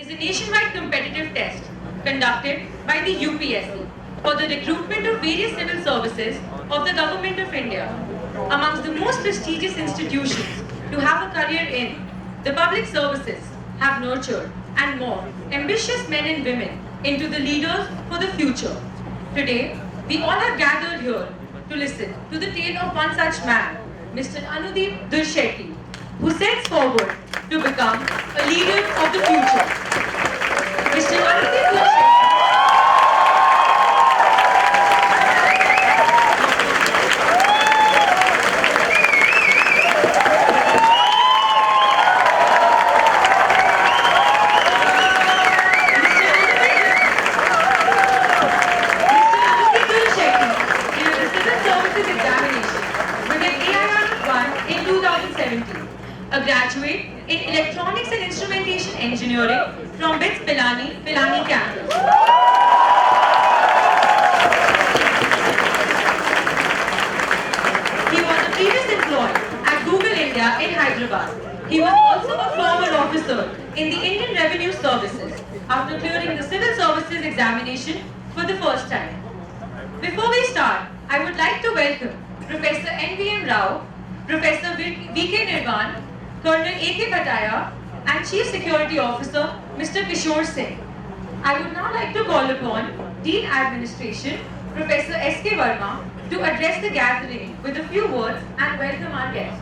is a nationwide competitive test conducted by the UPSC for the recruitment of various civil services of the Government of India. Amongst the most prestigious institutions to have a career in, the public services have nurtured and more ambitious men and women into the leaders for the future. Today, we all have gathered here to listen to the tale of one such man, Mr. Anudeep Durshetty, who sets forward to become a leader of the future. Mr. Anudeep Durshetty. A graduate in Electronics and Instrumentation Engineering from BITS Pilani campus. He was a previous employee at Google India in Hyderabad. He was also a former officer in the Indian Revenue Services after clearing the Civil Services examination for the first time. Before we start, I would like to welcome Professor N.V.M. Rao, Professor V.K. Nirvan, Colonel A.K. Bhataya, and Chief Security Officer Mr. Kishore Singh. I would now like to call upon Dean Administration, Professor S.K. Verma, to address the gathering with a few words and welcome our guests.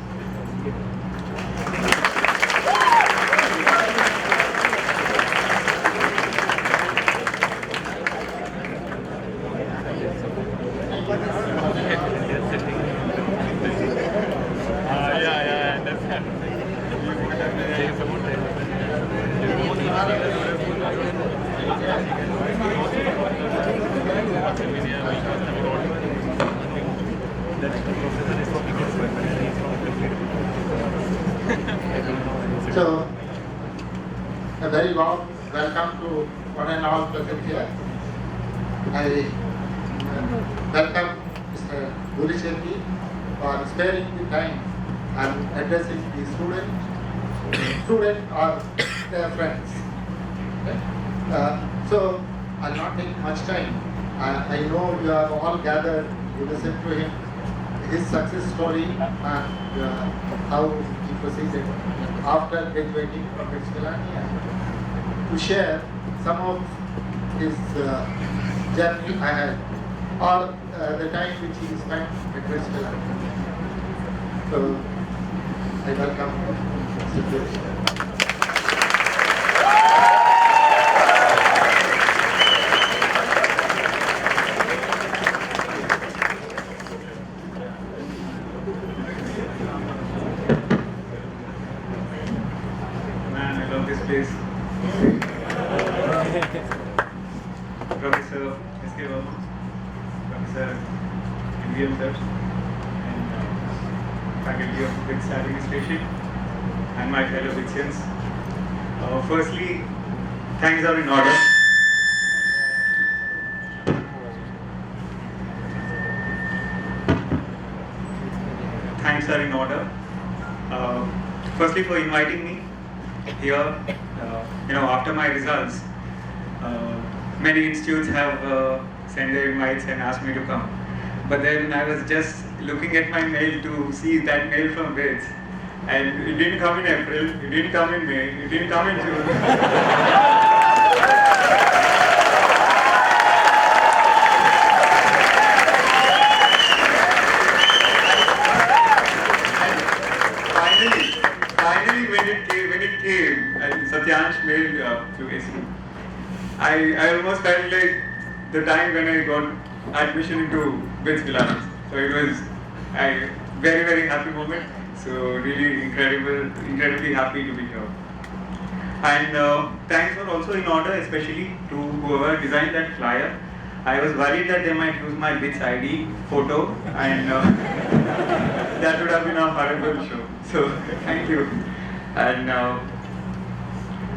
So, a very warm welcome to one and all present here. I welcome Mr. Durshetty for sparing the time and addressing the student or their friends. Okay? So, I'll not take much time. I know you are all gathered to listen to him, his success story and how he proceeded after graduating from BITS Pilani, and to share some of his journey ahead or the time which he spent at BITS Pilani. So, I welcome Mr. Durshetty. Professor S.K. Verma, Professor N.V.M. Sir, and faculty of BITS Administration, and my fellow BITSians. Firstly, thanks are in order. Thanks are in order. Firstly, for inviting me here. After my results, many institutes have sent their invites and asked me to come. But then I was just looking at my mail to see that mail from BITS, and it didn't come in April, it didn't come in May, it didn't come in June. Finally, when it came, and Satyansh mailed to SU, I almost felt like the time when I got admission into BITS Pilani. So it was a very, very happy moment. So really incredibly happy to be here. And thanks were also in order, especially to whoever designed that flyer. I was worried that they might use my BITS ID photo, and that would have been a horrible show. So thank you.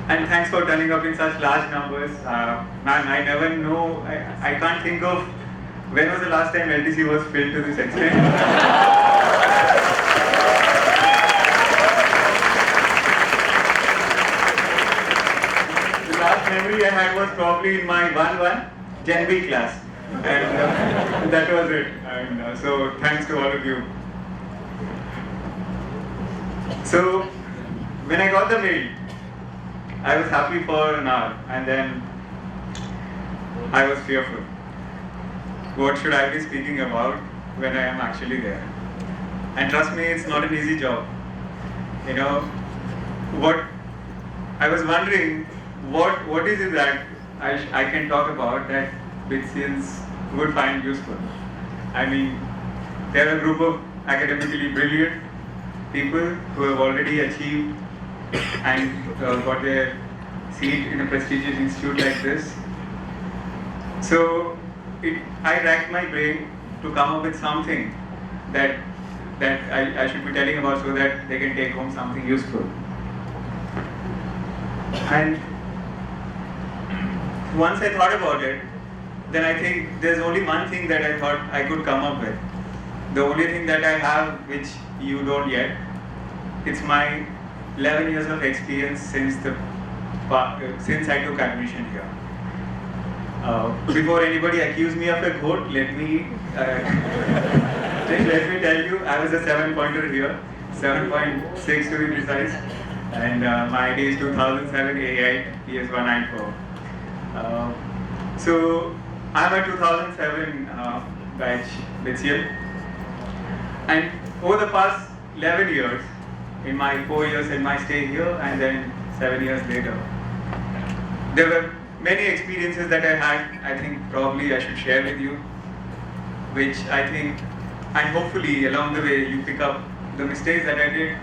And thanks for turning up in such large numbers. Man, I never know, I can't think of when was the last time LTC was filled to this extent. last memory I had was probably in my 1-1 Gen B class. And that was it. And so thanks to all of you. So when I got the mail, I was happy for an hour and then I was fearful. What should I be speaking about when I am actually there? And trust me, it's not an easy job. You know, what I was wondering, what is it that I can talk about that BITSians would find useful? I mean, they're a group of academically brilliant people who have already achieved and got their seat in a prestigious institute like this. So I racked my brain to come up with something that I should be telling about so that they can take home something useful. And once I thought about it, then I think there's only one thing that I thought I could come up with. The only thing that I have which you don't yet, it's my 11 years of experience since I took admission here. Before anybody accuse me of a goat, let me tell you, I was a 7-pointer here, 7.6 to be precise, and my ID is 2007 A8 ES194. So I'm a 2007 batch BITSian, and over the past 11 years, in my 4 years in my stay here and then 7 years later, there were many experiences that I had. I think probably I should share with you, which I think, and hopefully along the way you pick up the mistakes that I did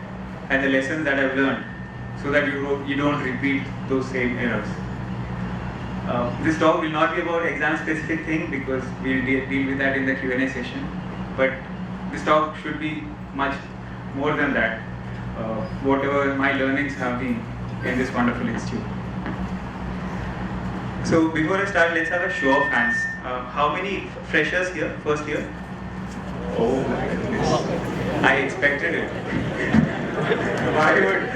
and the lessons that I've learned, so that you don't repeat those same errors. This talk will not be about exam specific thing because we'll deal with that in the Q&A session, but this talk should be much more than that, whatever my learnings have been in this wonderful institute. So before I start, let's have a show of hands. How many freshers here, first year? Oh my goodness, I expected it. Why would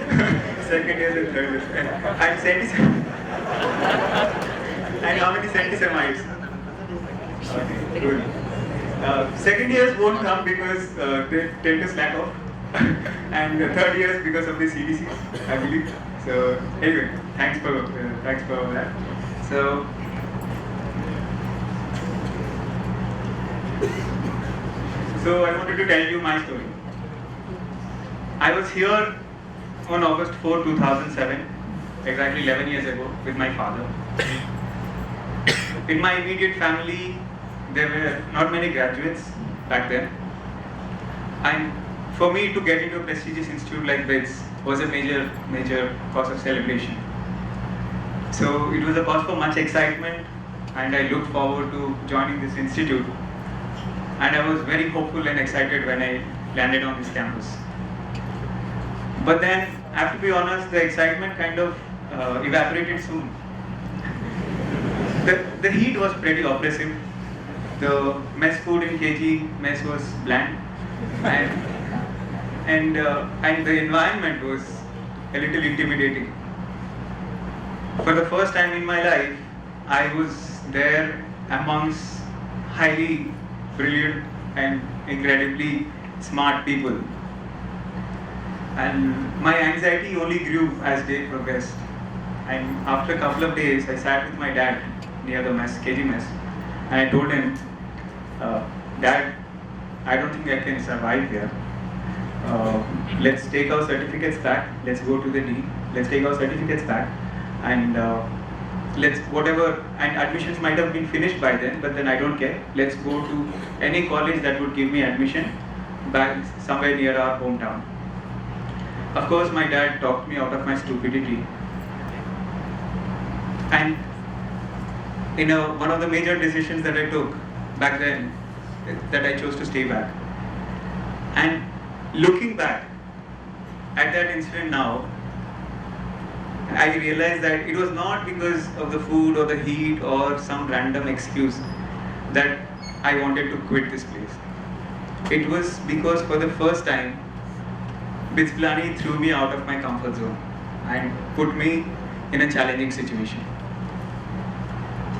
second years and third years? And centi-semites. And how many centi-semites? Okay, good. Second years won't come because they tend to slack off. And third years because of the CDCs, I believe. So anyway, thanks for that. So I wanted to tell you my story. I was here on August 4, 2007, exactly 11 years ago, with my father. In my immediate family, there were not many graduates back then. And for me to get into a prestigious institute like BITS was a major cause of celebration. So it was a cause for much excitement, and I looked forward to joining this institute. And I was very hopeful and excited when I landed on this campus. But then, I have to be honest, the excitement kind of evaporated soon. The heat was pretty oppressive. The mess food in KG mess was bland, and the environment was a little intimidating. For the first time in my life, I was there amongst highly brilliant and incredibly smart people. And my anxiety only grew as day progressed. And after a couple of days, I sat with my dad near the mess, KG mess, and I told him, Dad, I don't think I can survive here. Let's take our certificates back. Let's go to the dean. Let's take our certificates back, and and admissions might have been finished by then, but then I don't care. Let's go to any college that would give me admission back somewhere near our hometown. Of course, my dad talked me out of my stupidity. And one of the major decisions that I took back then, that I chose to stay back. And looking back at that incident now, I realized that it was not because of the food or the heat or some random excuse that I wanted to quit this place. It was because for the first time, BITS Pilani threw me out of my comfort zone and put me in a challenging situation.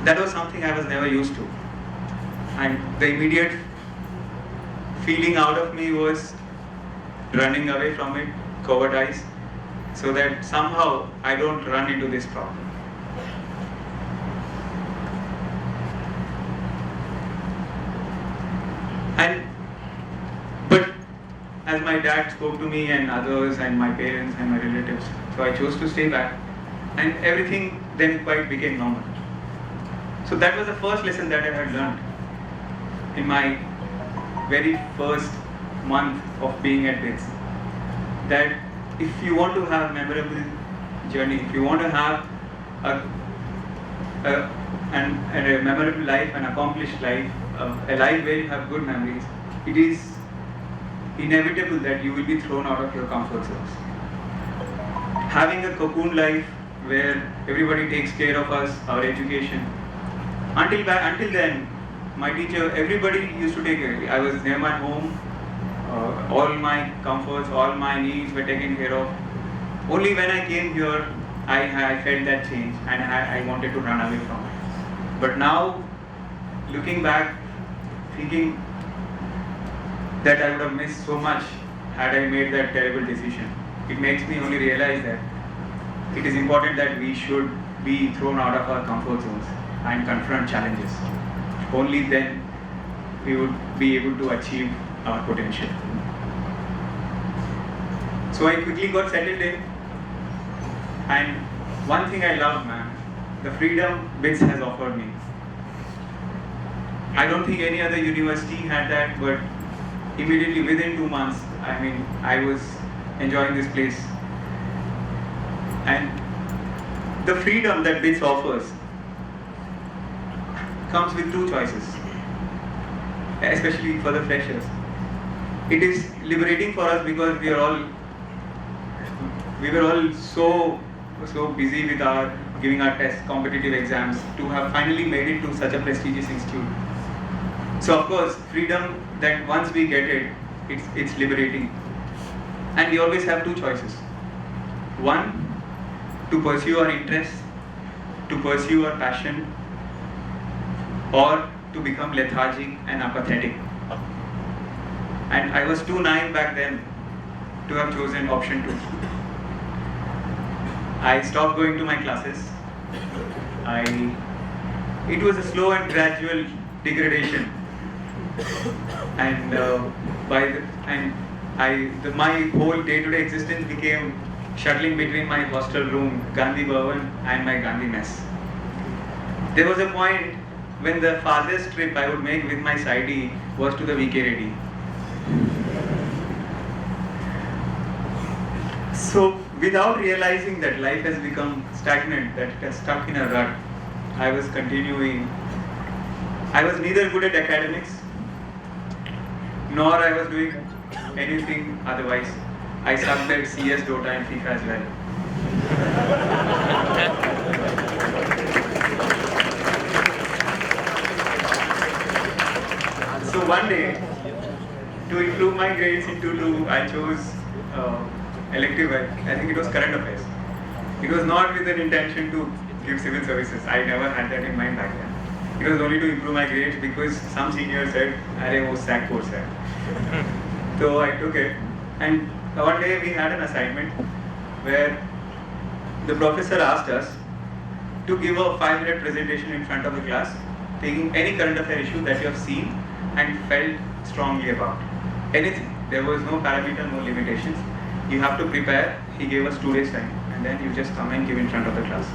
that was something I was never used to. And the immediate feeling out of me was running away from it, covered eyes, so that somehow I don't run into this problem. But as my dad spoke to me and others and my parents and my relatives, so I chose to stay back, and everything then quite became normal. So that was the first lesson that I had learned in my very first month of being at BITS. That if you want to have a memorable journey, if you want to have a memorable life, an accomplished life, a life where you have good memories, it is inevitable that you will be thrown out of your comfort zones. Having a cocoon life where everybody takes care of us, our education. Until then, my teacher, everybody used to take care of me. I was near my home, all my comforts, all my needs were taken care of. Only when I came here, I felt that change and I wanted to run away from it. But now, looking back, thinking that I would have missed so much had I made that terrible decision, it makes me only realize that it is important that we should be thrown out of our comfort zones and confront challenges. Only then we would be able to achieve our potential. So I quickly got settled in, and one thing I love, man, the freedom BITS has offered me. I don't think any other university had that, but immediately within 2 months, I was enjoying this place. And the freedom that BITS offers comes with two choices, especially for the freshers. It is liberating for us because we were all so busy with giving our tests, competitive exams, to have finally made it to such a prestigious institute. So of course, freedom, that once we get it, it's liberating. And we always have two choices. One, to pursue our interests, to pursue our passion, or to become lethargic and apathetic. And I was too naive back then to have chosen option 2. I stopped going to my classes. It was a slow and gradual degradation. And my whole day-to-day existence became shuttling between my hostel room, Gandhi Bhavan, and my Gandhi mess. There was a point when the farthest trip I would make with my SID was to the VK Reddy. So, without realizing that life has become stagnant, that it has stuck in a rut, I was continuing. I was neither good at academics, nor I was doing anything otherwise. I sucked at CS, Dota and FIFA as well. So one day, to improve my grades in 2-2, I chose elective, I think it was current affairs. It was not with an intention to give civil services. I never had that in mind back then. It was only to improve my grades because some senior said, "Arey, wo SAC course hai." So I took it, and one day we had an assignment where the professor asked us to give a 5-minute presentation in front of the class, taking any current affair issue that you have seen and felt strongly about. Anything. There was no parameter, no limitations. You have to prepare. He gave us 2 days time, and then you just come and give in front of the class.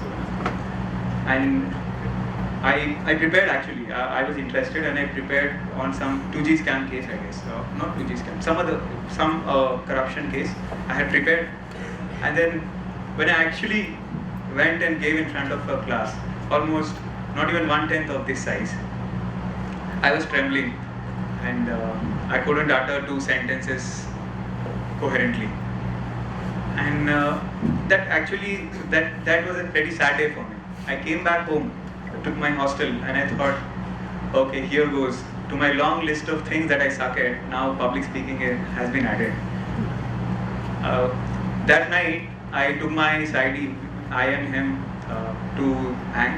And I prepared actually. I was interested, and I prepared on some 2G scam case, I guess. Not 2G scam, some corruption case. I had prepared, and then when I actually went and gave in front of a class, almost not even 1/10 of this size, I was trembling, and I couldn't utter 2 sentences coherently. And that was a pretty sad day for me. I came back home, took my hostel, and I thought, okay, here goes. To my long list of things that I suck at, now public speaking has been added. That night, I took my SID, I and him, to Hank,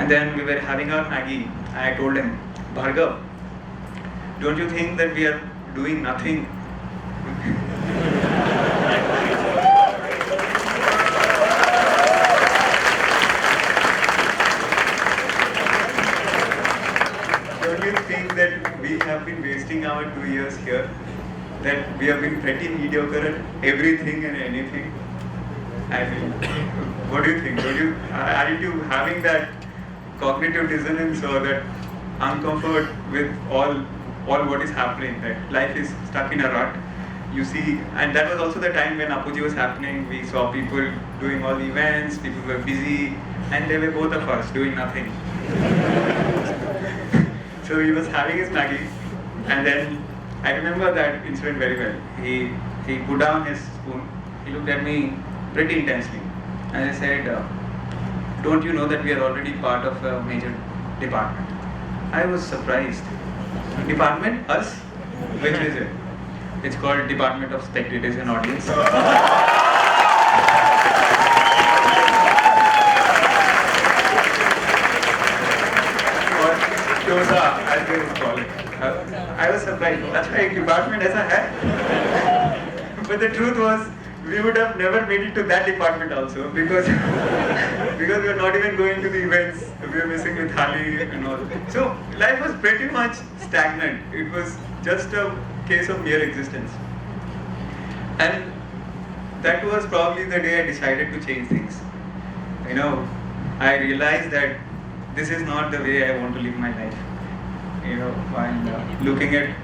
And then we were having our Maggie, and I told him, Bhargav, don't you think that we are doing nothing? Don't you think that we have been wasting our 2 years here? That we have been pretty mediocre at everything and anything? I mean, what do you think? Are you having that cognitive dissonance or that uncomfort with all what is happening? That life is stuck in a rut. You see, and that was also the time when Apogee was happening. We saw people doing all the events, people were busy, and there were both of us doing nothing. So he was having his Maggie, and then I remember that incident very well. He put down his spoon, he looked at me pretty intensely, and I said, don't you know that we are already part of a major department? I was surprised. Department? Us? Which is it? It's called Department of Spectators and Audience. Shoza, as they would call it. I was surprised. That's why department as I had. But the truth was, we would have never made it to that department also because we were not even going to the events. We were missing with Hali and all. So life was pretty much stagnant. It was just a case of mere existence. And that was probably the day I decided to change things. You know, I realized that this is not the way I want to live my life. You know, while looking at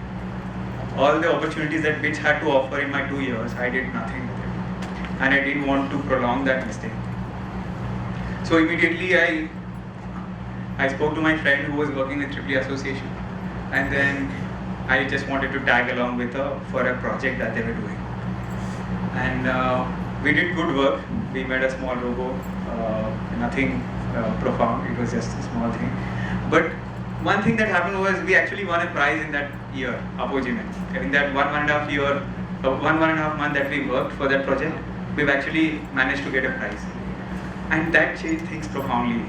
all the opportunities that BITS had to offer in my 2 years, I did nothing with it. And I didn't want to prolong that mistake. So immediately I spoke to my friend who was working with Tripoli Association. And then I just wanted to tag along with her for a project that they were doing. And we did good work. We made a small logo, nothing profound, it was just a small thing. But one thing that happened was we actually won a prize in that year, Apogee Mein. In that one and a half month that we worked for that project, we've actually managed to get a prize. And that changed things profoundly.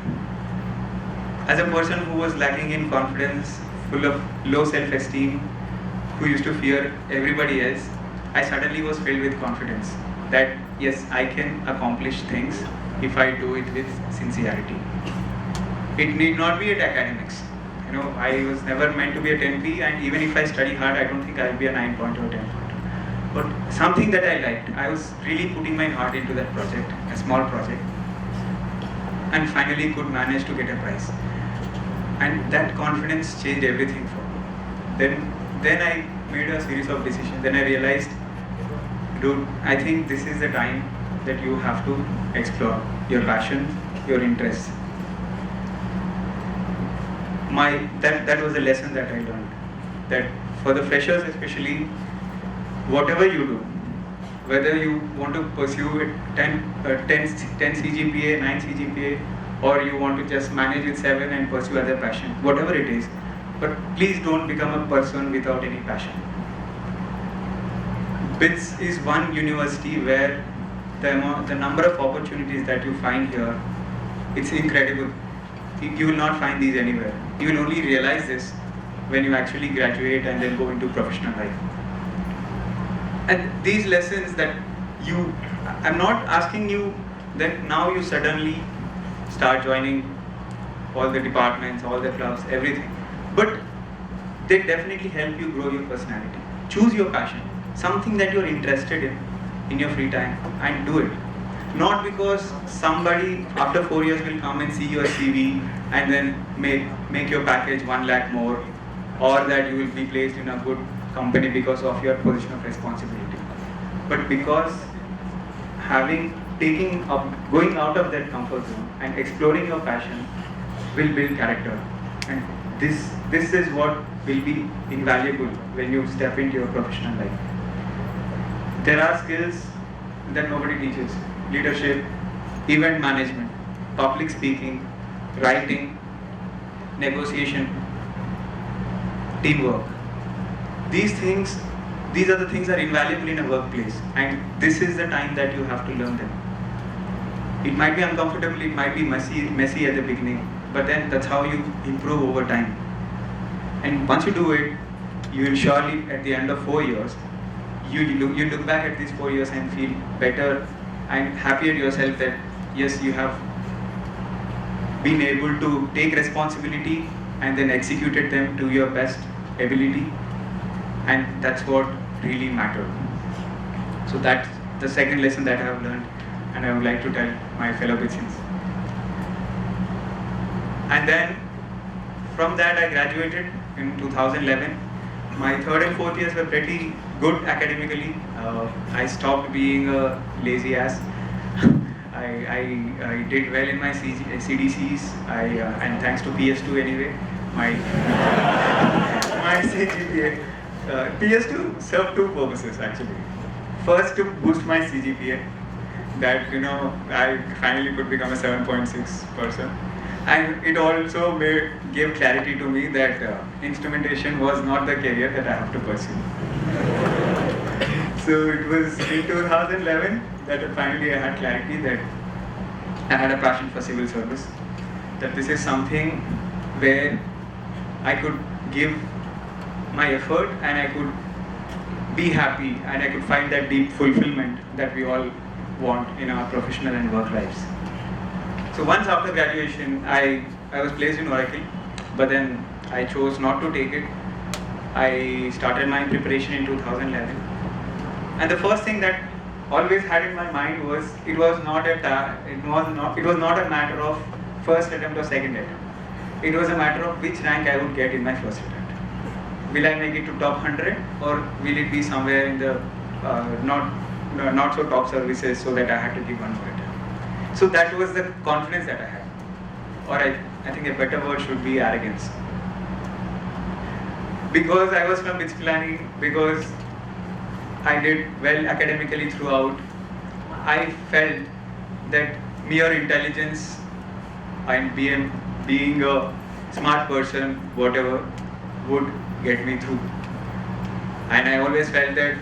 As a person who was lacking in confidence, full of low self-esteem, who used to fear everybody else, I suddenly was filled with confidence that yes, I can accomplish things if I do it with sincerity. It need not be at academics. You know, I was never meant to be a 10P, and even if I study hard, I don't think I'll be a 9 pointer or 10 pointer. But something that I liked, I was really putting my heart into that project, a small project, and finally could manage to get a prize. And that confidence changed everything for me. Then I made a series of decisions. Then I realized, dude, I think this is the time that you have to explore your passion, your interests. That was the lesson that I learned. That for the freshers especially, whatever you do, whether you want to pursue 10 CGPA, 9 CGPA, or you want to just manage with 7 and pursue other passion, whatever it is, but please don't become a person without any passion. BITS is one university where the number of opportunities that you find here, it's incredible. You will not find these anywhere. You will only realize this when you actually graduate and then go into professional life. And these lessons that I'm not asking you that now you suddenly start joining all the departments, all the clubs, everything. But they definitely help you grow your personality. Choose your passion, something that you're interested in your free time, and do it. Not because somebody after 4 years will come and see your CV and then make your package 1 lakh more, or that you will be placed in a good company because of your position of responsibility. But because going out of that comfort zone and exploring your passion will build character. And this is what will be invaluable when you step into your professional life. There are skills that nobody teaches. Leadership, event management, public speaking, writing, negotiation, teamwork. These are the things that are invaluable in a workplace, and this is the time that you have to learn them. It might be uncomfortable, it might be messy at the beginning, but then that's how you improve over time. And once you do it, you will surely, at the end of 4 years, you look back at these 4 years and feel better and happy at yourself that yes, you have been able to take responsibility and then executed them to your best ability, and that's what really mattered. So that's the second lesson that I have learned, and I would like to tell my fellow Bitsins. And then from that I graduated in 2011. My third and fourth years were pretty good academically. I stopped being a lazy ass. I did well in my CDCs, and thanks to PS2 anyway, my CGPA. PS2 served two purposes actually. First, to boost my CGPA, that I finally could become a 7.6 person, and it also gave clarity to me that instrumentation was not the career that I have to pursue. So it was in 2011 that finally I had clarity that I had a passion for civil service, that this is something where I could give my effort and I could be happy and I could find that deep fulfillment that we all want in our professional and work lives. So once after graduation, I was placed in Oracle, but then I chose not to take it. I started my preparation in 2011, and the first thing that always had in my mind was it was not a matter of first attempt or second attempt. It was a matter of which rank I would get in my first attempt. Will I make it to top 100, or will it be somewhere in the not so top services, so that I had to give one more attempt. So that was the confidence that I had, or I think a better word should be arrogance. Because I was from BITS Pilani, because I did well academically throughout, I felt that mere intelligence and being a smart person, whatever, would get me through. And I always felt that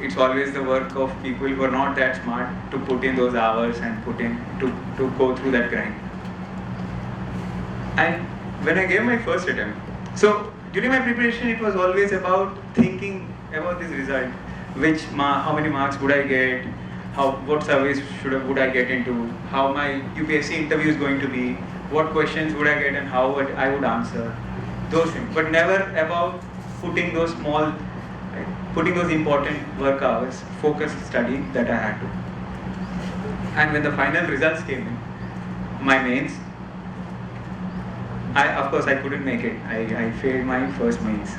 it's always the work of people who are not that smart to put in those hours and to go through that grind. And when I gave my first attempt, so during my preparation it was always about thinking about this result, how many marks would I get, what service would I get into, how my UPSC interview is going to be, what questions would I get and how I would answer, those things, but never about putting those important work hours, focused study that I had to. And when the final results came in, my mains, of course I couldn't make it. I failed my first mains.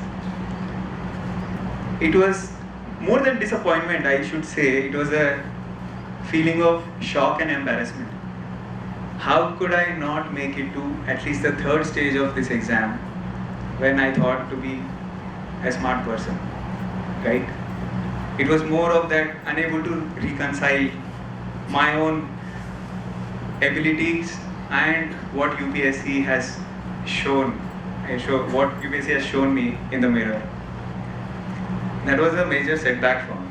It was more than disappointment, I should say. It was a feeling of shock and embarrassment. How could I not make it to at least the third stage of this exam when I thought to be a smart person, right? It was more of that unable to reconcile my own abilities and what UPSC has what UPSC has shown me in the mirror. That was a major setback for me.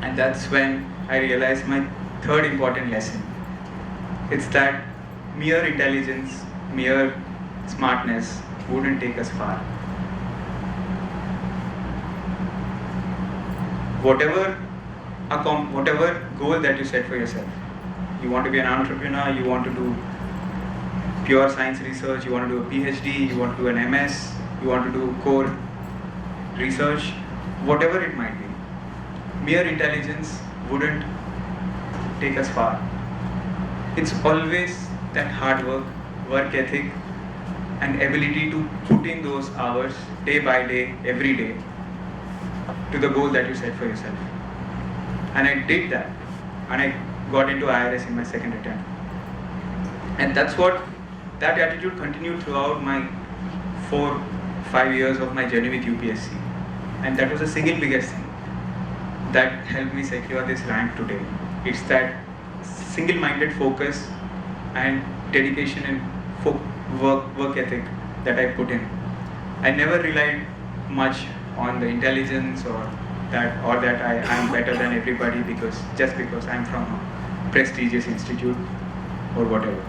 And that's when I realized my third important lesson. It's that mere intelligence, mere smartness wouldn't take us far. Whatever goal that you set for yourself, you want to be an entrepreneur, you want to do pure science research, you want to do a PhD, you want to do an MS, you want to do core research, whatever it might be, mere intelligence wouldn't take us far. It's always that hard work ethic, and ability to put in those hours day by day, every day, to the goal that you set for yourself. And I did that, and I got into IRS in my second attempt. And that attitude continued throughout my 4-5 years of my journey with UPSC. And that was the single biggest thing that helped me secure this rank today. It's that single-minded focus and dedication and work ethic that I put in. I never relied much on the intelligence or that I am better than everybody because I'm from a prestigious institute or whatever.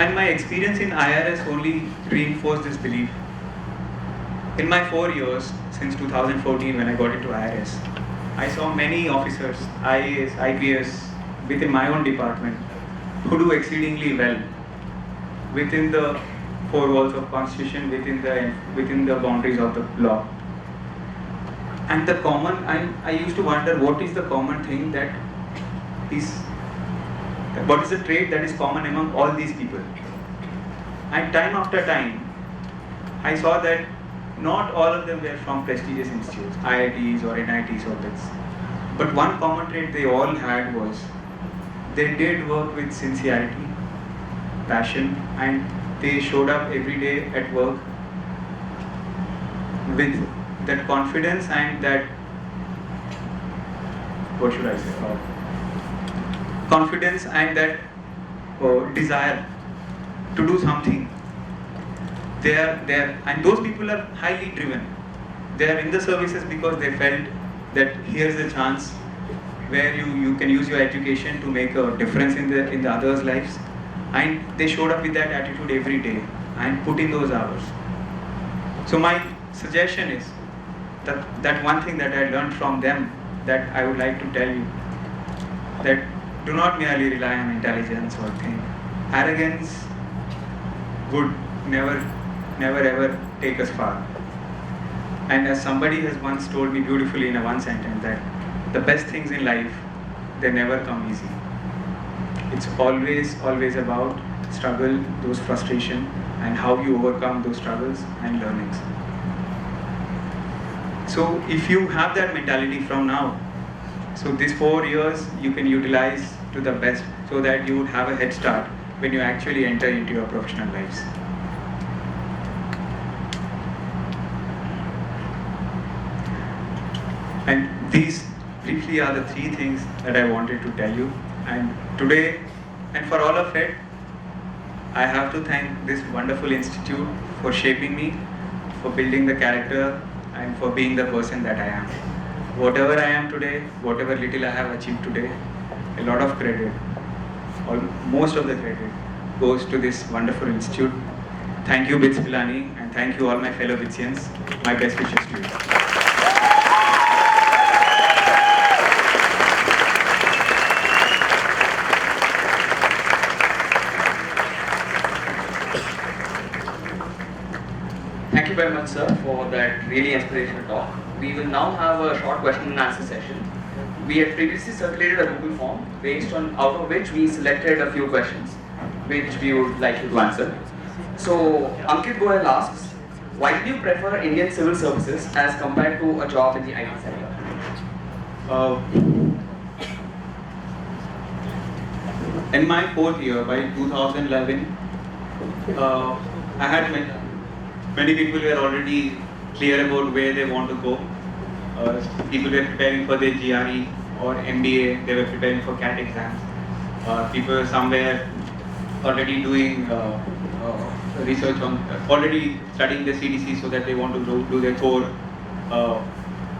And my experience in IRS only reinforced this belief. In my 4 years, since 2014 when I got into IRS, I saw many officers, IAS, IPS, within my own department, who do exceedingly well within the four walls of Constitution, within the boundaries of the law. And the common, I used to wonder what is the common thing that is, what is the trait that is common among all these people. And time after time, I saw that not all of them were from prestigious institutes, IITs or NITs or this. But one common trait they all had was they did work with sincerity, passion, and they showed up every day at work with that confidence and that, what should I say, confidence and that desire to do something. They are, and those people are highly driven. They are in the services because they felt that here's a chance where you can use your education to make a difference in the others' lives. And they showed up with that attitude every day and put in those hours. So my suggestion is that one thing that I learned from them that I would like to tell you, that do not merely rely on intelligence or think. Arrogance would never ever take us far. And as somebody has once told me beautifully in a one sentence, that the best things in life, they never come easy. It's always about struggle, those frustration, and how you overcome those struggles and learnings. So if you have that mentality from now, so these 4 years you can utilize to the best so that you would have a head start when you actually enter into your professional lives. And these briefly are the 3 things that I wanted to tell you. And today, and for all of it, I have to thank this wonderful institute for shaping me, for building the character, and for being the person that I am. Whatever I am today, whatever little I have achieved today, a lot of credit, or most of the credit, goes to this wonderful institute. Thank you, BITS Pilani, and thank you all my fellow BITSians. My best wishes to you. Thank you very much, sir, for that really inspirational talk. We will now have a short question and answer session. We had previously circulated a Google form out of which we selected a few questions which we would like you to answer. So, Ankit Goyal asks, why do you prefer Indian civil services as compared to a job in the IT sector? In my 4th year, by 2011, I had many people were already clear about where they want to go. People were preparing for their GRE or MBA, they were preparing for CAT exams. People were somewhere already doing research on, already studying the CDC so that they want to do their core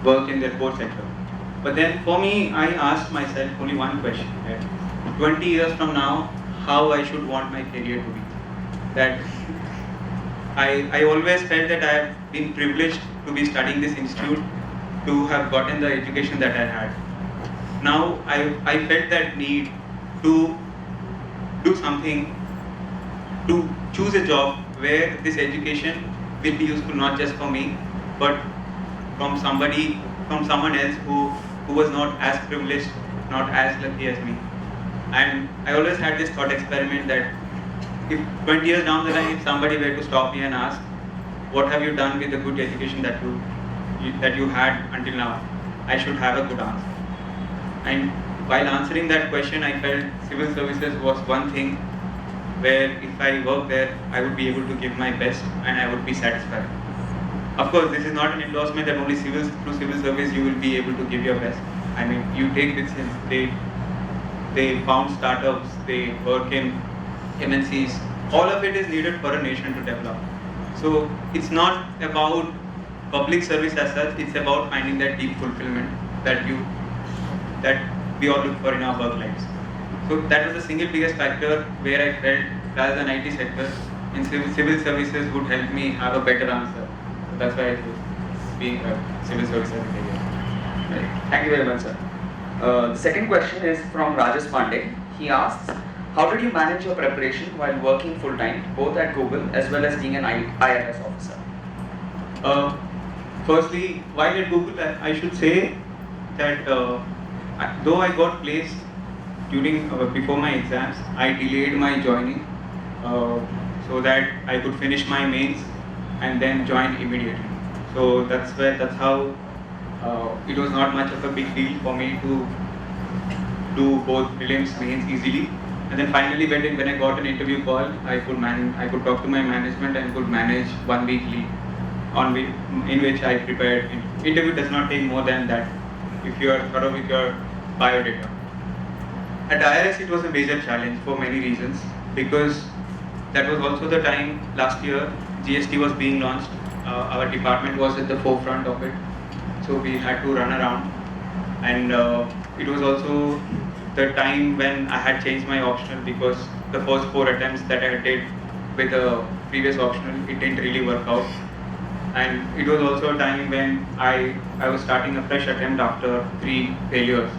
work in their core sector. But then for me, I asked myself only one question, that 20 years from now, how I should want my career to be. That I always felt that I have been privileged to be studying this institute, to have gotten the education that I had. Now I felt that need to do something, to choose a job where this education will be useful not just for me, but from someone else who was not as privileged, not as lucky as me. And I always had this thought experiment that if 20 years down the line, if somebody were to stop me and ask, what have you done with the good education that you had until now, I should have a good answer. And while answering that question, I felt civil services was one thing where if I work there, I would be able to give my best and I would be satisfied. Of course, this is not an endorsement that only through civil service you will be able to give your best. I mean, you take this, they found startups, they work in MNCs, all of it is needed for a nation to develop. So it's not about public service as such, it's about finding that deep fulfillment that we all look for in our work lives. So that was the single biggest factor where I felt rather than IT sector, in civil services would help me have a better answer. So that's why I chose being a civil service as a career. Right. Thank you very much, sir. The second question is from Rajesh Pandey. He asks, how did you manage your preparation while working full-time, both at Google as well as being an IRS officer? Firstly, while at Google, I should say that though I got placed during before my exams, I delayed my joining so that I could finish my mains and then join immediately. So that's how it was not much of a big deal for me to do both prelims, mains easily. And then finally, when I got an interview call, I could talk to my management and could manage 1 week leave in which I prepared. Interview does not take more than that if you are thorough with your biodata. At IRS, it was a major challenge for many reasons, because that was also the time last year GST was being launched. Our department was at the forefront of it, so we had to run around, and it was also the time when I had changed my optional, because the first 4 attempts that I did with the previous optional, it didn't really work out. And it was also a time when I was starting a fresh attempt after 3 failures.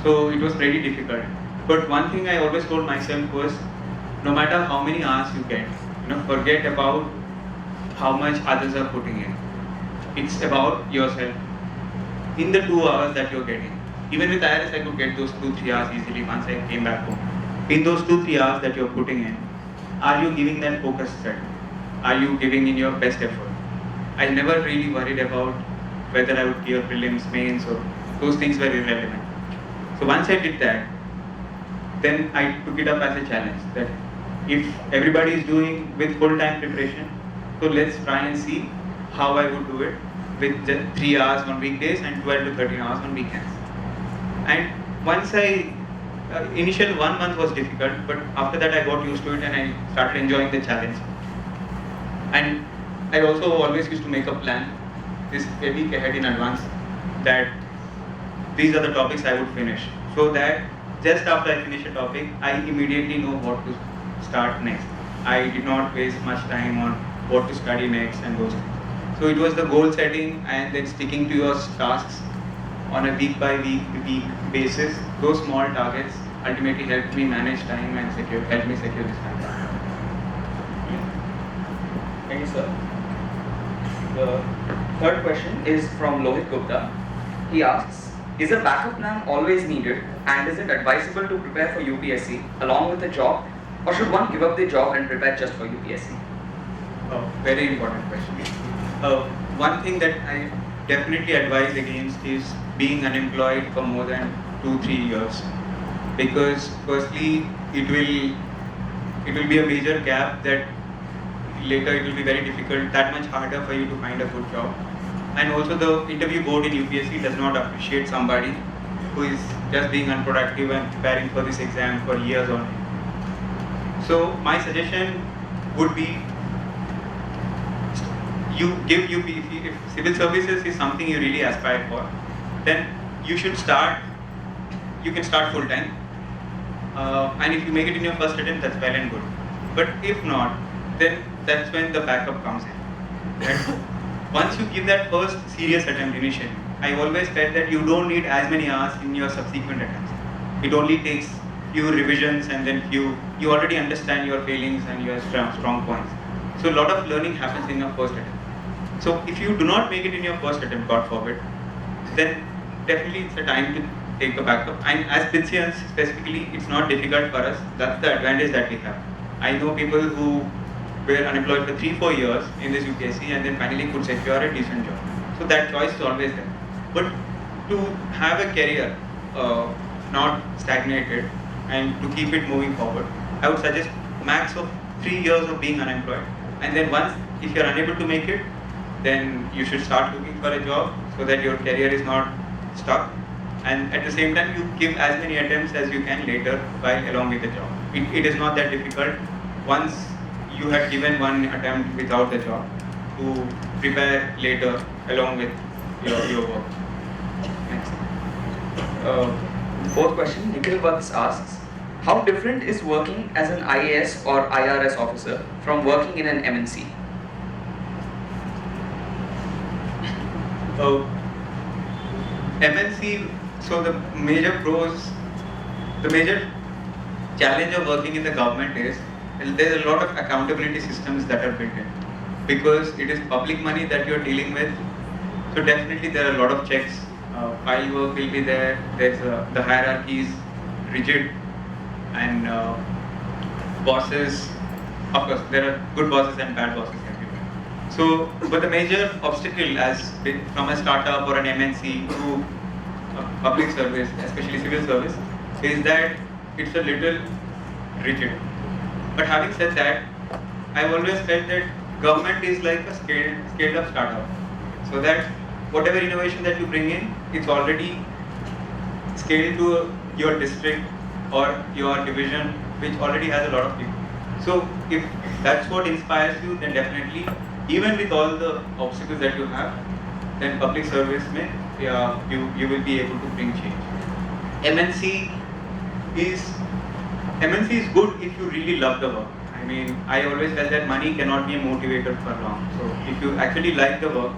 So it was pretty difficult. But one thing I always told myself was, no matter how many hours you get, forget about how much others are putting in. It's about yourself. In the 2 hours that you're getting, even with IRS, I could get those 2-3 hours easily once I came back home. In those 2-3 hours that you're putting in, are you giving that focus set? Are you giving in your best effort? I never really worried about whether I would clear prelims, mains, or those things were irrelevant. So once I did that, then I took it up as a challenge that if everybody is doing with full-time preparation, so let's try and see how I would do it with just 3 hours on weekdays and 12 to 13 hours on weekends. And once initial 1 month was difficult, but after that I got used to it and I started enjoying the challenge. And I also always used to make a plan this a week ahead in advance that these are the topics I would finish, so that just after I finish a topic, I immediately know what to start next. I did not waste much time on what to study next and those things. So it was the goal setting and then sticking to your tasks on a week by week basis. Those small targets ultimately helped me manage time and helped me secure this time. Thank you, sir. The third question is from Lohit Gupta. He asks, is a backup plan always needed, and is it advisable to prepare for UPSC along with the job, or should one give up the job and prepare just for UPSC? Very important question. One thing that I definitely advise against is being unemployed for more than 2-3 years, because firstly it will be a major gap that later it will be very difficult, that much harder for you to find a good job. And also the interview board in UPSC does not appreciate somebody who is just being unproductive and preparing for this exam for years on end. So my suggestion would be, if civil services is something you really aspire for, then you can start full time. And if you make it in your first attempt, that's well and good. But if not, then that's when the backup comes in. Right? Once you give that first serious attempt initially, I always felt that you don't need as many hours in your subsequent attempts. It only takes few revisions, and then you already understand your failings and your strong points. So a lot of learning happens in your first attempt. So if you do not make it in your first attempt, God forbid, then definitely it's a time to take a backup. And as Pitsians specifically, it's not difficult for us. That's the advantage that we have. I know people who were unemployed for 3-4 years in this UPSC and then finally could secure a decent job. So that choice is always there. But to have a career not stagnated and to keep it moving forward, I would suggest max of 3 years of being unemployed. And then once, if you're unable to make it, then you should start looking for a job so that your career is not stuck. And at the same time, you give as many attempts as you can later while along with the job. It is not that difficult. Once you have given one attempt without the job, to prepare later along with your work. Next. Fourth question, Nikhil Vats asks, How different is working as an IAS or IRS officer from working in an MNC? MNC, so the major challenge of working in the government is there's a lot of accountability systems that are built in because it is public money that you're dealing with. So definitely there are a lot of checks. File work will be there. The hierarchy is rigid, and bosses. Of course, there are good bosses and bad bosses everywhere. So, but the major obstacle, from a startup or an MNC to a public service, especially civil service, is that it's a little rigid. But having said that, I've always felt that government is like a scaled up startup. So that whatever innovation that you bring in, it's already scaled to your district or your division, which already has a lot of people. So if that's what inspires you, then definitely, even with all the obstacles that you have, then public service you will be able to bring change. MNC is good if you really love the work. I mean, I always felt that money cannot be a motivator for long. So if you actually like the work,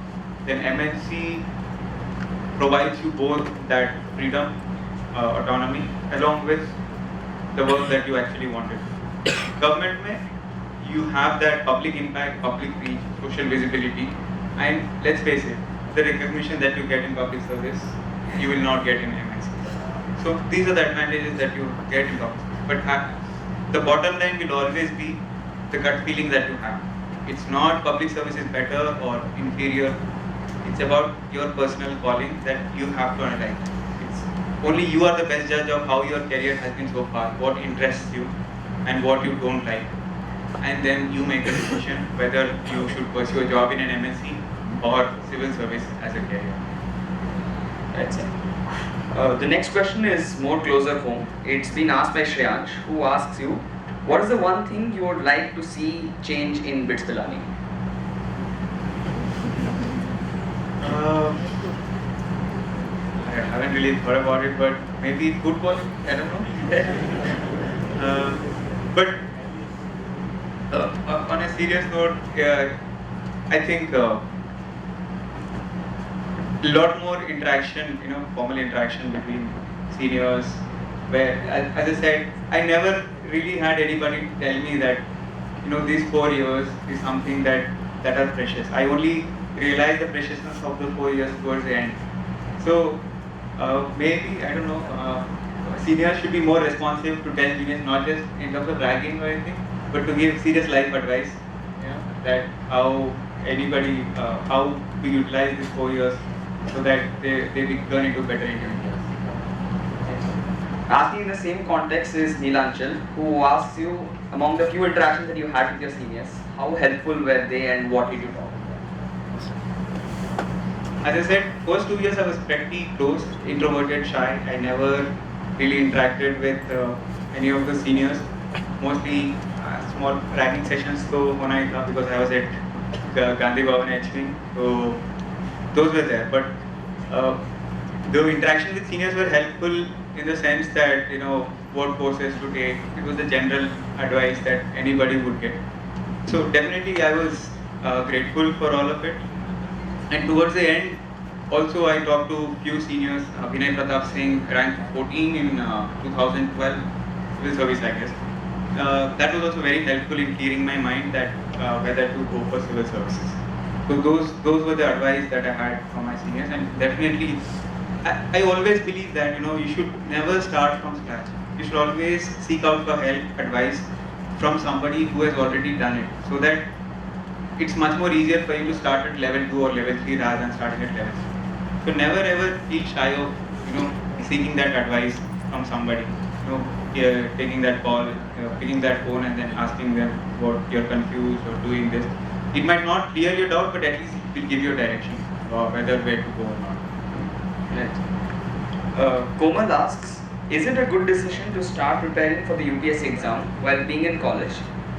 then MNC provides you both that freedom, autonomy, along with the work that you actually wanted. Government mein, you have that public impact, public reach, social visibility, and let's face it, the recognition that you get in public service, you will not get in MNC. So these are the advantages that you get in public service. But the bottom line will always be the gut feeling that you have. It's not public service is better or inferior. It's about your personal calling that you have to analyze. It's only you are the best judge of how your career has been so far, what interests you and what you don't like. And then you make a decision whether you should pursue a job in an MNC or civil service as a career. That's it. The next question is more closer home. It's been asked by Shreyansh, who asks you, what is the one thing you would like to see change in BITS Pilani? I haven't really thought about it, but maybe food quality, I don't know. But on a serious note, I think a lot more interaction, formal interaction between seniors, where, as I said, I never really had anybody tell me that, these 4 years is something that are precious. I only realized the preciousness of the 4 years towards the end. So maybe, I don't know, seniors should be more responsive to tell juniors, not just in terms of ragging or anything, but to give serious life advice, that how to utilize these 4 years so that they turn into better individuals. Asking in the same context is Neelanchal, who asks you, among the few interactions that you had with your seniors, how helpful were they and what did you talk about? As I said, first 2 years I was pretty closed, introverted, shy. I never really interacted with any of the seniors. Mostly small ragging sessions so when because I was at Gandhi Bhavan HV, so those were there. But the interaction with seniors were helpful in the sense that what courses to take. It was the general advice that anybody would get. So definitely I was grateful for all of it. And towards the end, also I talked to few seniors. Vinay Pratap Singh ranked 14 in 2012 civil service, I guess. That was also very helpful in clearing my mind that whether to go for civil services. So those were the advice that I had from my seniors, and definitely I always believe that you should never start from scratch. You should always seek out for help, advice from somebody who has already done it, so that it's much more easier for you to start at level 2 or level 3 rather than starting at level 3. So never ever feel shy of seeking that advice from somebody. Taking that call, picking that phone and then asking them what you're confused or doing this. It might not clear your doubt, but at least it will give you a direction or whether where to go or not. Right. Komal asks, is it a good decision to start preparing for the UPSC exam while being in college?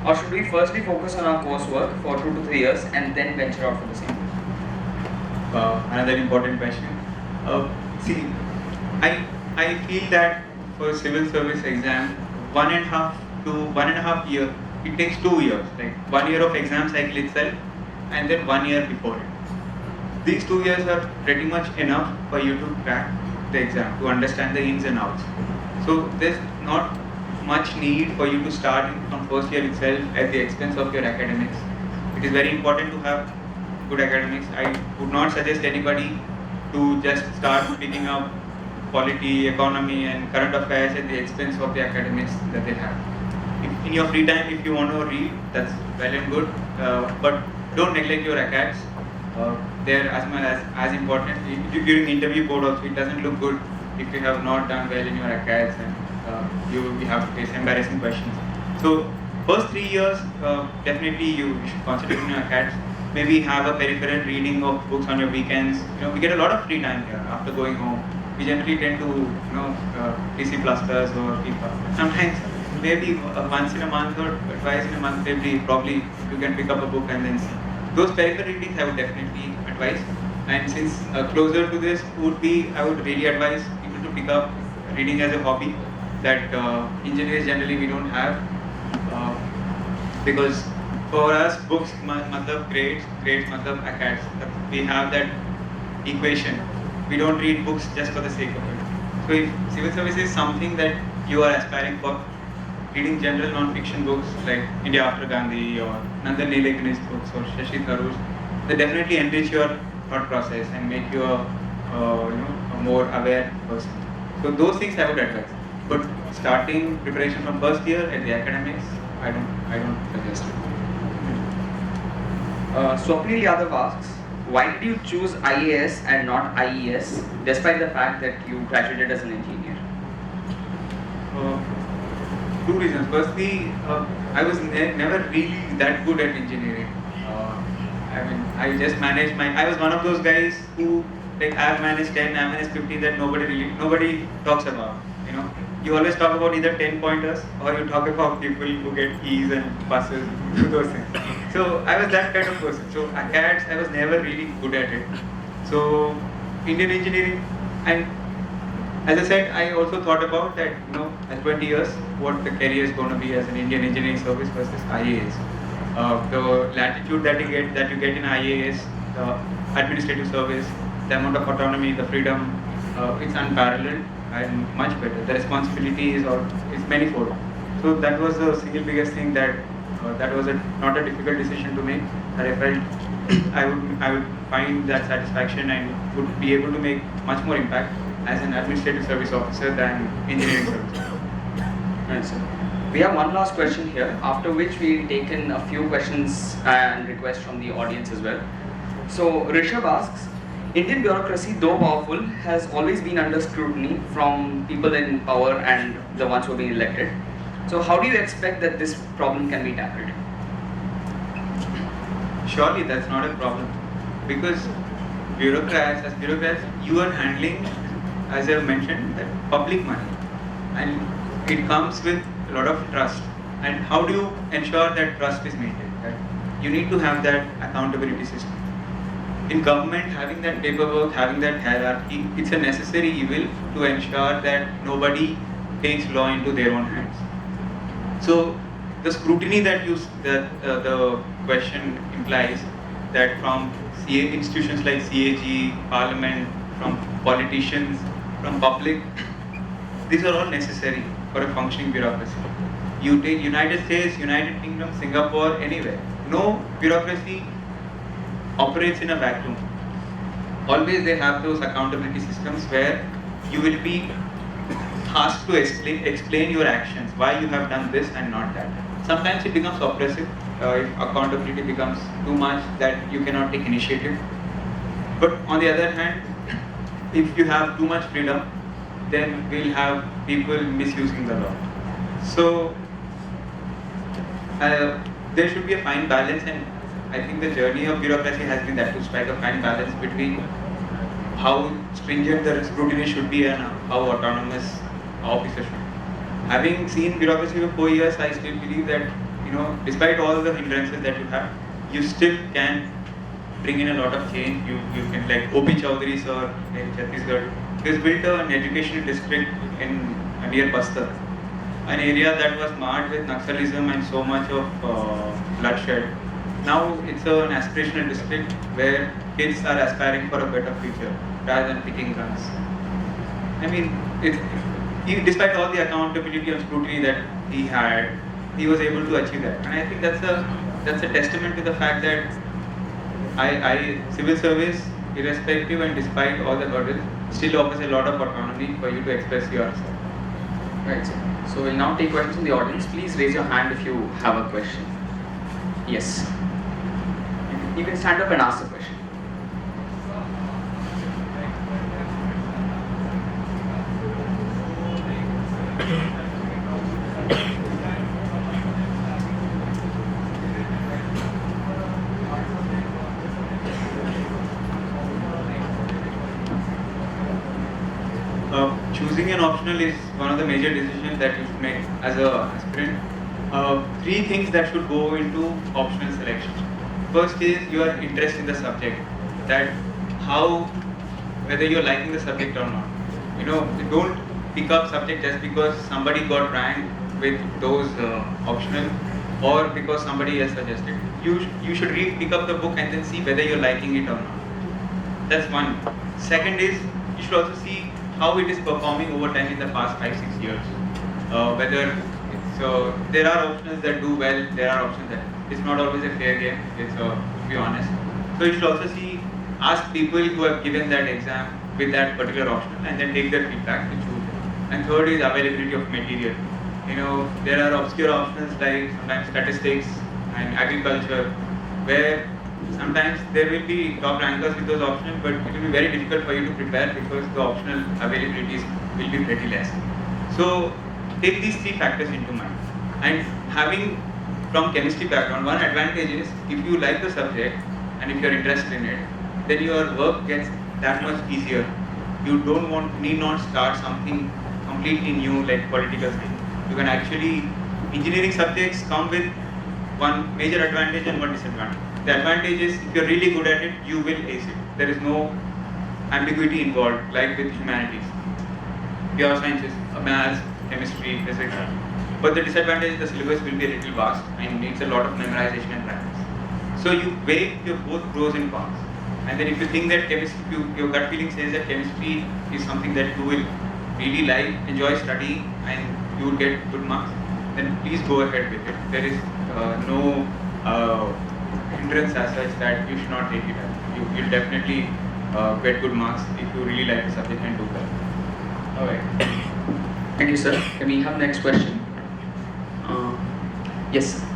Or should we firstly focus on our coursework for 2 to 3 years and then venture out for the same? Another important question. See, I feel that for civil service exam, 1.5 year. It takes 2 years, like 1 year of exam cycle itself, and then 1 year before it. These 2 years are pretty much enough for you to crack the exam, to understand the ins and outs. So there's not much need for you to start from first year itself at the expense of your academics. It is very important to have good academics. I would not suggest anybody to just start picking up polity, economy and current affairs at the expense of the academics that they have. If, in your free time, if you want to read, that's well and good, but don't neglect your acads. They're as important. During interview board also, it doesn't look good if you have not done well in your acads and you have to face embarrassing questions. So first 3 years, definitely you should consider in your acads. Maybe have a peripheral reading of books on your weekends. We get a lot of free time here after going home. We generally tend to, PC clusters or FIFA. Sometimes maybe once in a month or twice in a month, probably you can pick up a book and then see. Those peripheral readings I would definitely advise. And since closer to this would be, I would really advise people to pick up reading as a hobby that engineers generally we don't have, because for us books matlab grades matlab acads. We have that equation. We don't read books just for the sake of it. So if civil service is something that you are aspiring for, reading general non-fiction books like India After Gandhi or Nandan Nilekani's books or Shashi Tharoor's, they definitely enrich your thought process and make you a more aware person. So those things I would advise. But starting preparation from first year at the academics, I don't suggest it. Swapnil Yadav asks, why did you choose IAS and not IES despite the fact that you graduated as an engineer? Two reasons. Firstly, I was never really that good at engineering. I just managed I was one of those guys who, like, I've managed 10, I've managed 15 that nobody talks about. You always talk about either 10 pointers or you talk about people who get E's and passes, those things. So I was that kind of person. So acads, I was never really good at it. So Indian engineering, and as I said, I also thought about that, at 20 years, what the career is going to be as an Indian engineering service versus IAS. The latitude that you get in IAS, the administrative service, the amount of autonomy, the freedom, it's unparalleled and much better. The responsibility is manifold. So that was the single biggest thing that was not a difficult decision to make. That I felt I would find that satisfaction and would be able to make much more impact as an administrative service officer than engineering service. Right, sir. We have one last question here, after which we'll take in a few questions and requests from the audience as well. So Rishabh asks, Indian bureaucracy, though powerful, has always been under scrutiny from people in power and the ones who have been elected. So how do you expect that this problem can be tackled? Surely that's not a problem, because as bureaucrats, you are handling, as I have mentioned, that public money, and it comes with a lot of trust. And how do you ensure that trust is maintained? That you need to have that accountability system. In government, having that paperwork, having that hierarchy, it's a necessary evil to ensure that nobody takes law into their own hands. So the scrutiny that the question implies, that from institutions like CAG, Parliament, from politicians, from public, these are all necessary for a functioning bureaucracy. You take United States, United Kingdom, Singapore, anywhere. No bureaucracy operates in a vacuum. Always they have those accountability systems where you will be asked to explain your actions, why you have done this and not that. Sometimes it becomes oppressive, if accountability becomes too much that you cannot take initiative. But on the other hand, if you have too much freedom, then we'll have people misusing the law. So there should be a fine balance, and I think the journey of bureaucracy has been that, to strike a fine balance between how stringent the scrutiny should be and how autonomous officers should be. Having seen bureaucracy for 4 years, I still believe that, despite all the hindrances that you have, you still can bring in a lot of change. You can, like O.P. Chowdhury sir in Chhattisgarh, he has built an educational district near Bastar. an area that was marred with Naxalism and so much of bloodshed. Now it's an aspirational district where kids are aspiring for a better future rather than picking guns. I mean, despite all the accountability and scrutiny that he had, he was able to achieve that. And I think that's a testament to the fact that civil service, irrespective and despite all the hurdles, still offers a lot of autonomy for you to express yourself. Right, sir. So we'll now take questions from the audience. Please raise your hand if you have a question. Yes. You can stand up and ask the question. Choosing an optional is one of the major decisions that you should make as an aspirant. Three things that should go into optional selection. First is your interest in the subject, that whether you're liking the subject or not. Don't pick up subject just because somebody got ranked with those optional or because somebody else suggested. You should pick up the book and then see whether you're liking it or not. That's one. Second is you should also see how it is performing over time in the past 5-6 years. There are options that do well, there are options that it's not always a fair game, to be honest. So you should also ask people who have given that exam with that particular option and then take their feedback to choose. And third is availability of material. There are obscure options like sometimes statistics and agriculture, where sometimes there will be top rankers with those options, but it will be very difficult for you to prepare because the optional availabilities will be pretty less. So take these three factors into mind. And having from chemistry background, one advantage is if you like the subject and if you're interested in it, then your work gets that much easier. You need not start something completely new like political science. You can engineering subjects come with one major advantage and one disadvantage. The advantage is if you're really good at it, you will ace it. There is no ambiguity involved like with humanities. Pure sciences, maths, chemistry, physics. But the disadvantage is the syllabus will be a little vast and needs a lot of memorization and practice. So you weigh your both pros and cons. And then if you think that your gut feeling says that chemistry is something that you will really like, enjoy studying, and you will get good marks, then please go ahead with it. There is no hindrance as such that you should not take it up. You'll definitely get good marks if you really like the subject and do well. Alright. Thank you, sir. Can we have next question? Yes, sir.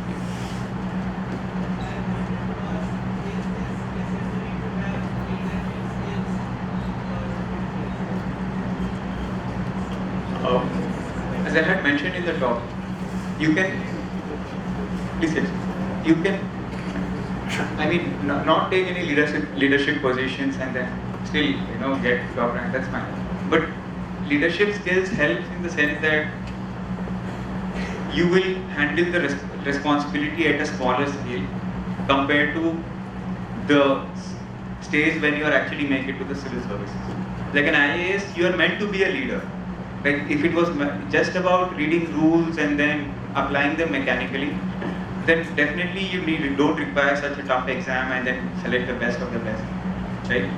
As I had mentioned in the talk, you can not take any leadership positions and then still get top rank. That's fine. But leadership skills helps in the sense that you will handle the responsibility at a smaller scale compared to the stage when you are actually make it to the civil services. Like an IAS, you are meant to be a leader. Like if it was just about reading rules and then applying them mechanically, then definitely you don't require such a tough exam and then select the best of the best, right?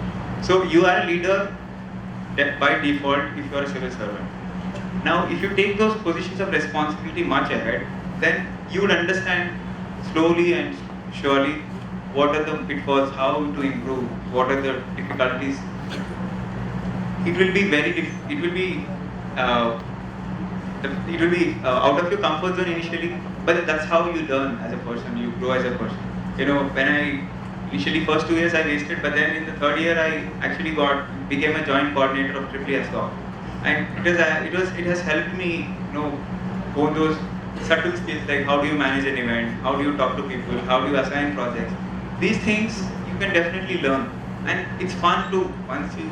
So you are a leader by default if you are a civil servant. Now, if you take those positions of responsibility much ahead, then you would understand slowly and surely what are the pitfalls, how to improve, what are the difficulties. It will be out of your comfort zone initially, but that's how you learn as a person, you grow as a person. When I initially first 2 years I wasted, but then in the third year I actually became a joint coordinator of SSS SOC. And it has helped me, hone those subtle skills like how do you manage an event, how do you talk to people, how do you assign projects. These things you can definitely learn, and it's fun to once you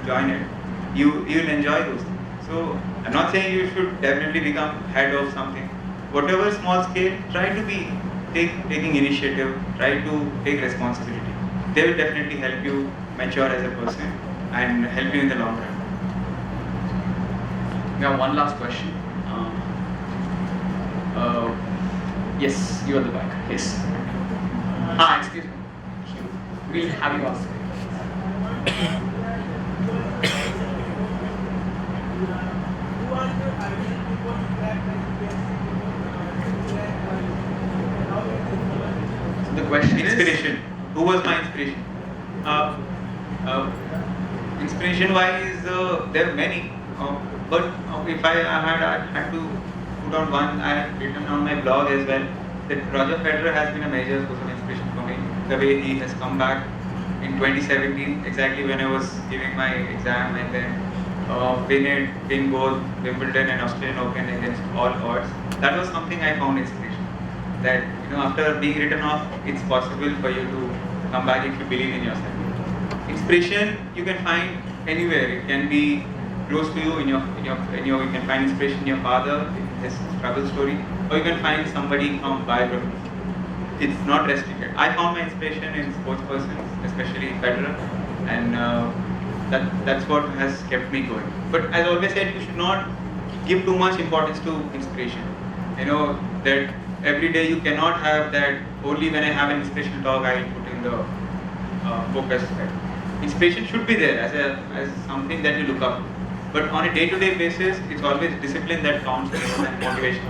join it, you'll enjoy those things. So I'm not saying you should definitely become head of something. Whatever small scale, try to be taking initiative, try to take responsibility. They will definitely help you mature as a person and help you in the long run. We have one last question. Yes, you are the back. Yes. Excuse me. We'll have you ask. So the question is Inspiration. Who was my inspiration? Inspiration wise, there are many. But if I had to put on one, I have written on my blog as well that Roger Federer has been a major source of inspiration for me. The way he has come back in 2017, exactly when I was giving my exam, and then win both Wimbledon and Australian Open against all odds. That was something I found inspiration. That after being written off, it's possible for you to come back if you believe in yourself. Inspiration you can find anywhere. It can be close to you you can find inspiration in your father, in his struggle story, or you can find somebody from biography. It's not restricted. I found my inspiration in sports persons, especially Federer, and that's what has kept me going. But as I always said, you should not give too much importance to inspiration. That every day you cannot have that only when I have an inspirational talk I put in the focus. Inspiration should be there as something that you look up to. But on a day-to-day basis, it's always discipline that counts more than motivation.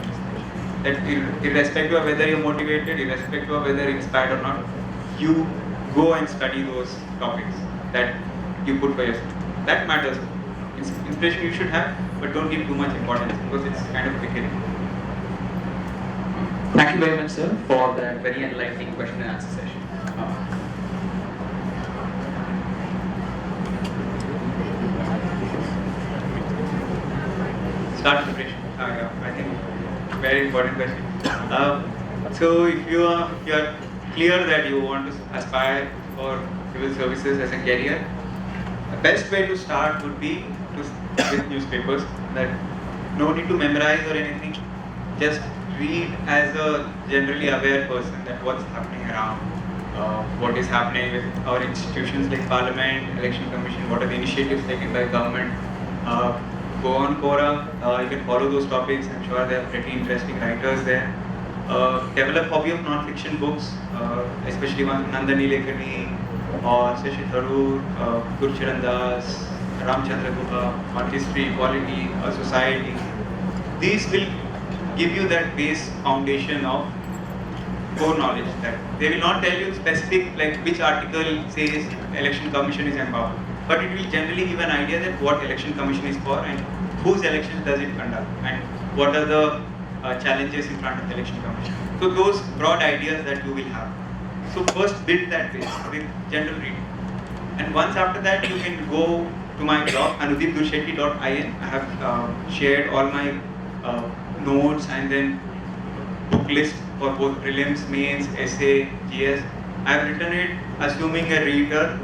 That irrespective of whether you're motivated, irrespective of whether you're inspired or not, you go and study those topics that you put for yourself. That matters. Inspiration you should have, but don't give too much importance because it's kind of beginning. Thank you very much, sir, for that very enlightening question and answer session. Start preparation. I think very important question. So if you are clear that you want to aspire for civil services as a career, the best way to start would be with newspapers. That no need to memorize or anything. Just read as a generally aware person that what's happening around, what is happening with our institutions like Parliament, Election Commission, what are the initiatives taken by government. Go on Quora, you can follow those topics. I'm sure there are pretty interesting writers there. Develop hobby of non-fiction books, especially one Nanda Nilekani or Shashi Tharoor, Gurcharan Das, Ramchandra Guha on history, equality, society. These will give you that base foundation of core knowledge. That they will not tell you specific like which article says Election Commission is empowered, but it will generally give an idea that what Election Commission is for and whose elections does it conduct and what are the challenges in front of the Election Commission. So those broad ideas that you will have. So first build that base with general reading, and once after that you can go to my blog anudipdulshetty.in. I have shared all my notes and then book list for both prelims, mains, essay, GS. I have written it assuming a reader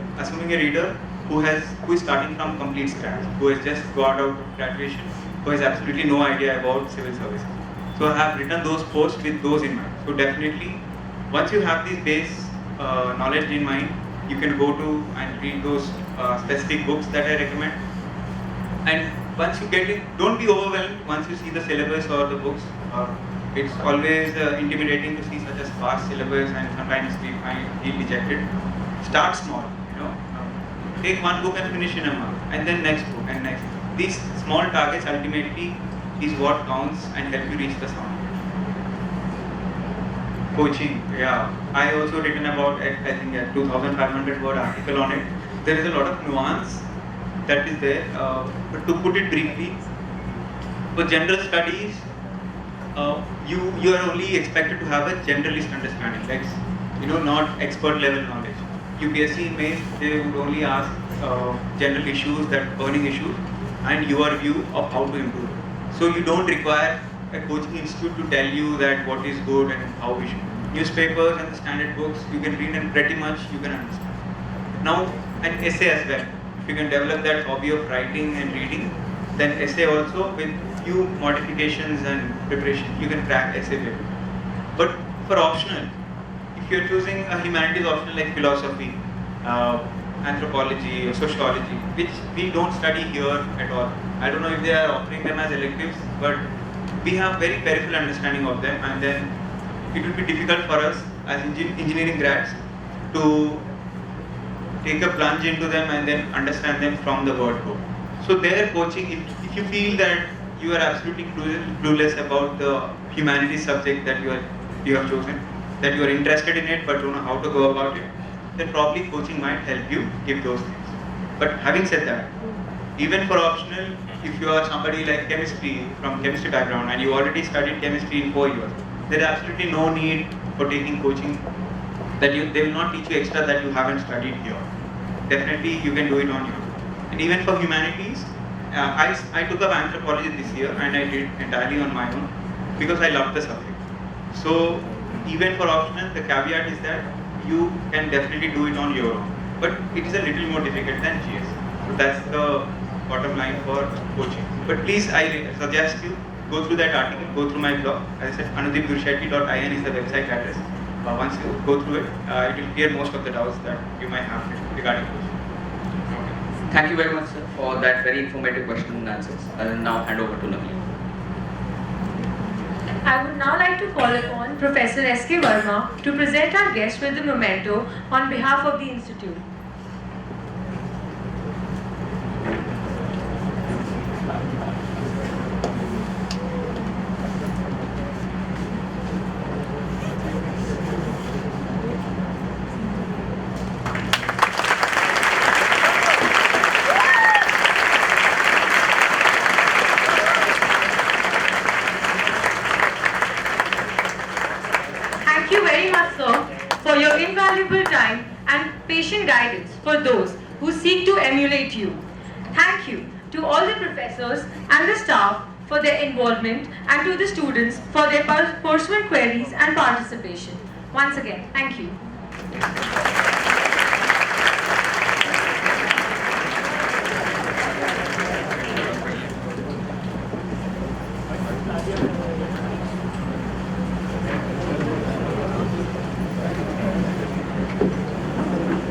who is starting from complete scratch, who has just got out of graduation, who has absolutely no idea about civil services. So I have written those posts with those in mind. So definitely, once you have this base knowledge in mind, you can go to and read those specific books that I recommend. And once you get it, don't be overwhelmed once you see the syllabus or the books. It's always intimidating to see such a sparse syllabus, and sometimes we feel dejected. Start small, take one book and finish in a month, and then next book and next. These small targets ultimately is what counts and help you reach the summit. Coaching, yeah. I also written about, I think, a 2,500 word article on it. There is a lot of nuance that is there, but to put it briefly, for general studies, you are only expected to have a generalist understanding, like not expert level knowledge. UPSC mains, they would only ask general issues, that burning issues, and your view of how to improve. So you don't require a coaching institute to tell you that what is good and how we should. Newspapers and the standard books you can read and pretty much you can understand. Now an essay as well. If you can develop that hobby of writing and reading, then essay also with few modifications and preparation, you can crack essay paper. But for optional, if you're choosing a humanities optional like philosophy, anthropology or sociology, which we don't study here at all. I don't know if they are offering them as electives, but we have very peripheral understanding of them, and then it will be difficult for us as engineering grads to take a plunge into them and then understand them from the word go. So their coaching, if you feel that you are absolutely clueless about the humanities subject that you have chosen, that you are interested in it but don't know how to go about it, then probably coaching might help you give those things. But having said that, even for optional, if you are somebody like chemistry, from chemistry background, and you already studied chemistry in 4 years, there is absolutely no need for taking coaching. They will not teach you extra that you haven't studied here. Definitely you can do it on your own. And even for humanities, I took up anthropology this year and I did entirely on my own because I loved the subject. So even for optional, the caveat is that you can definitely do it on your own. But it is a little more difficult than GS. So that's the bottom line for coaching. But please, I suggest you go through that article, go through my blog. As I said, anudipdurshetty.in is the website address. Once you go through it, it will clear most of the doubts that you might have regarding coaching. Okay. Thank you very much, sir, for that very informative question and answers. I will now hand over to Naveen. I would now like to call upon Professor S.K. Verma to present our guest with the memento on behalf of the Institute. Thank you very much, sir, for your invaluable time and patient guidance for those who seek to emulate you. Thank you to all the professors and the staff for their involvement and to the students for their personal queries and participation. Once again, thank you.